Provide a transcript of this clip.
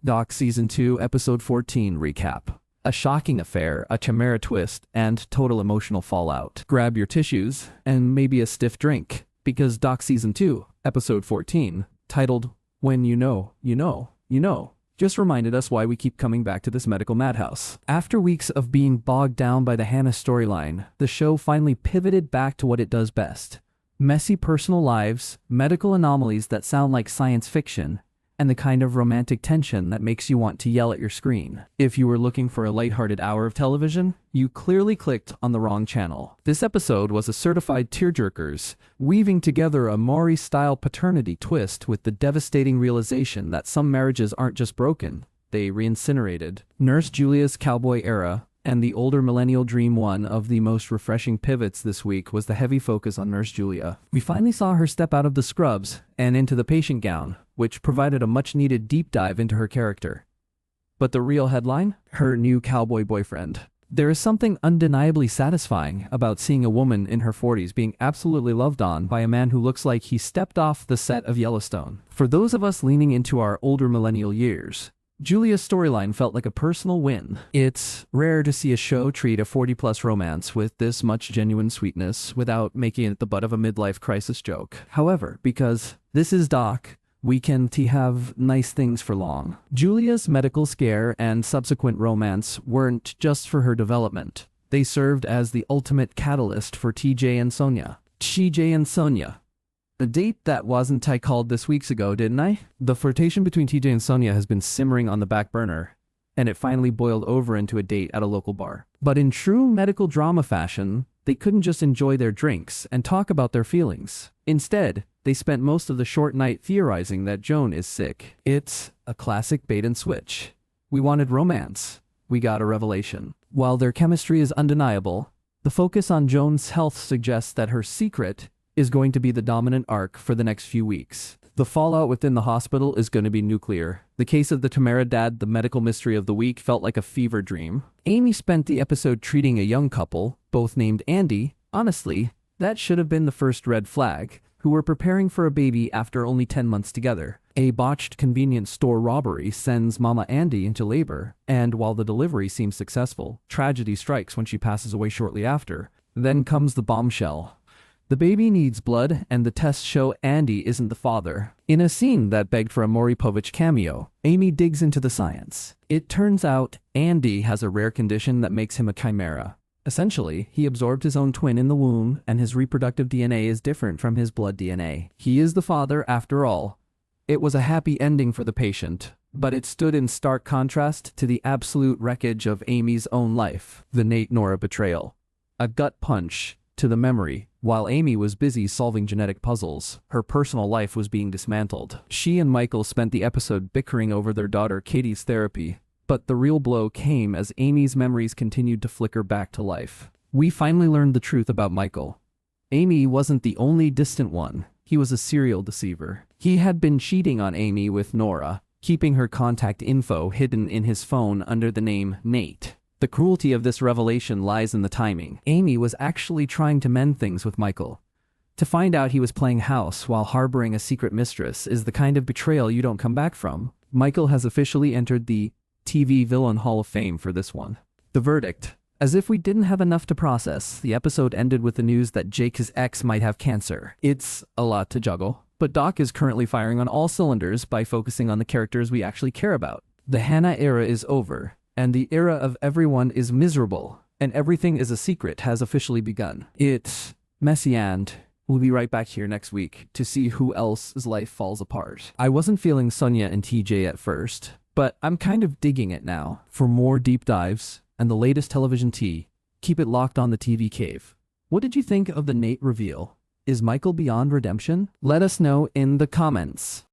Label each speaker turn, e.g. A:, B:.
A: Doc Season 2, Episode 14 Recap. A shocking affair, a Chimera twist, and total emotional fallout. Grab your tissues, and maybe a stiff drink, because Doc Season 2, Episode 14, titled, When You Know, You Know, You Know, just reminded us why we keep coming back to this medical madhouse. After weeks of being bogged down by the Hannah storyline, the show finally pivoted back to what it does best. Messy personal lives, medical anomalies that sound like science fiction, and the kind of romantic tension that makes you want to yell at your screen. If you were looking for a lighthearted hour of television, you clearly clicked on the wrong channel. This episode was a certified tearjerkers, weaving together a Maury-style paternity twist with the devastating realization that some marriages aren't just broken, they re-incinerated. Nurse Julia's cowboy era, and the older millennial dream. One of the most refreshing pivots this week was the heavy focus on Nurse Julia. We finally saw her step out of the scrubs and into the patient gown, which provided a much-needed deep dive into her character. But the real headline? Her new cowboy boyfriend. There is something undeniably satisfying about seeing a woman in her 40s being absolutely loved on by a man who looks like he stepped off the set of Yellowstone. For those of us leaning into our older millennial years, Julia's storyline felt like a personal win. It's rare to see a show treat a 40-plus romance with this much genuine sweetness without making it the butt of a midlife crisis joke. However, because this is Doc, we can't have nice things for long. Julia's medical scare and subsequent romance weren't just for her development. They served as the ultimate catalyst for TJ and Sonia. TJ and Sonia. The date that wasn't I called this weeks ago, didn't I? The flirtation between TJ and Sonia has been simmering on the back burner, and it finally boiled over into a date at a local bar. But in true medical drama fashion, they couldn't just enjoy their drinks and talk about their feelings. Instead, they spent most of the short night theorizing that Joan is sick. It's a classic bait and switch. We wanted romance. We got a revelation. While their chemistry is undeniable, the focus on Joan's health suggests that her secret is going to be the dominant arc for the next few weeks. The fallout within the hospital is going to be nuclear. The case of the Chimera dad, the medical mystery of the week, felt like a fever dream. Amy spent the episode treating a young couple, both named Andy. Honestly, that should have been the first red flag, who were preparing for a baby after only 10 months together. A botched convenience store robbery sends Mama Andy into labor, and while the delivery seems successful, tragedy strikes when she passes away shortly after. Then comes the bombshell. The baby needs blood, and the tests show Andy isn't the father. In a scene that begged for a Maury Povich cameo, Amy digs into the science. It turns out Andy has a rare condition that makes him a chimera. Essentially, he absorbed his own twin in the womb, and his reproductive DNA is different from his blood DNA. He is the father, after all. It was a happy ending for the patient, but it stood in stark contrast to the absolute wreckage of Amy's own life. The Nate-Nora betrayal. A gut punch to the memory. While Amy was busy solving genetic puzzles, her personal life was being dismantled. She and Michael spent the episode bickering over their daughter Katie's therapy, but the real blow came as Amy's memories continued to flicker back to life. We finally learned the truth about Michael. Amy wasn't the only distant one. He was a serial deceiver. He had been cheating on Amy with Nora, keeping her contact info hidden in his phone under the name Nate. The cruelty of this revelation lies in the timing. Amy was actually trying to mend things with Michael. To find out he was playing house while harboring a secret mistress is the kind of betrayal you don't come back from. Michael has officially entered the TV Villain Hall of Fame for this one. The verdict. As if we didn't have enough to process, the episode ended with the news that Jake's ex might have cancer. It's a lot to juggle, but Doc is currently firing on all cylinders by focusing on the characters we actually care about. The Hannah era is over, and the era of everyone is miserable, and everything is a secret has officially begun. It's messy, and we'll be right back here next week to see who else's life falls apart. I wasn't feeling Sonia and TJ at first, but I'm kind of digging it now. For more deep dives and the latest television tea, keep it locked on the TV Cave. What did you think of the Nate reveal? Is Michael beyond redemption? Let us know in the comments.